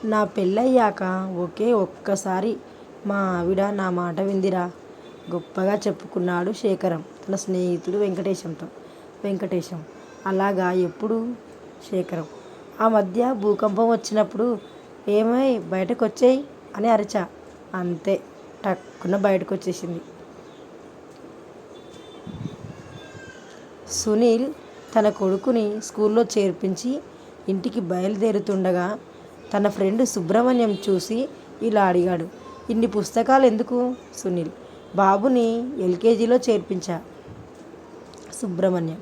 నా పెళ్ళయ్యాక ఒకే ఒక్కసారి మా ఆవిడ నా మాట విందిరా గొప్పగా చెప్పుకున్నాడు శేఖరం తన స్నేహితుడు వెంకటేశం. అలాగా ఎప్పుడు? శేఖరం: ఆ మధ్య భూకంపం వచ్చినప్పుడు. ఏమై బయటకొచ్చేయ్ అని అరిచా. అంతే, టక్కున బయటకొచ్చేసింది. సునీల్ తన కొడుకుని స్కూల్లో చేర్పించి ఇంటికి బయలుదేరుతుండగా తన ఫ్రెండ్ సుబ్రహ్మణ్యం చూసి ఇలా అడిగాడు: ఇన్ని పుస్తకాలు ఎందుకు? సునీల్: బాబుని ఎల్కేజీలో చేర్పించా. సుబ్రహ్మణ్యం: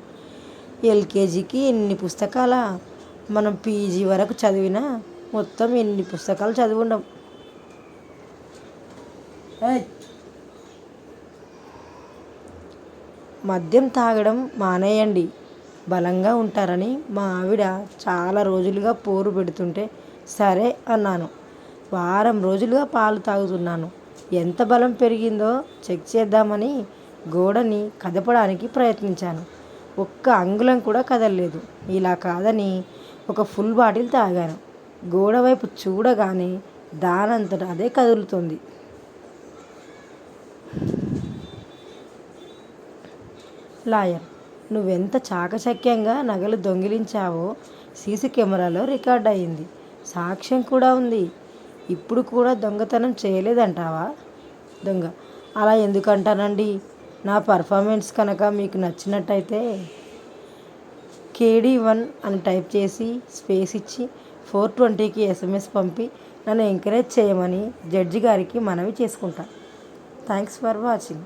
ఎల్కేజీకి ఇన్ని పుస్తకాలా? మనం పీజీ వరకు చదివినా మొత్తం ఎన్ని పుస్తకాలు చదివుండం. మద్యం తాగడం మానేయండి, బలంగా ఉంటారని మా ఆవిడ చాలా రోజులుగా పోరు పెడుతుంటే సరే అన్నాను. వారం రోజులుగా పాలు తాగుతున్నాను. ఎంత బలం పెరిగిందో చెక్ చేద్దామని గోడని కదపడానికి ప్రయత్నించాను. ఒక్క అంగుళం కూడా కదలలేదు. ఇలా కాదని ఒక ఫుల్ బాటిల్ తాగాను. గోడ వైపు చూడగానే దానంతట అదే కదులుతుంది. లాయర్: నువ్వెంత చాకచక్యంగా నగలు దొంగిలించావో సీసీ కెమెరాలో రికార్డ్ అయింది. సాక్ష్యం కూడా ఉంది. ఇప్పుడు కూడా దొంగతనం చేయలేదంటావా? దొంగ: అలా ఎందుకంటానండి? నా పర్ఫార్మెన్స్ కనుక మీకు నచ్చినట్టయితే KD1 అని టైప్ చేసి స్పేస్ ఇచ్చి 420కి SMS పంపి నన్ను ఎంకరేజ్ చేయమని జడ్జి గారికి మనవి చేసుకుంటా. Thanks for watching.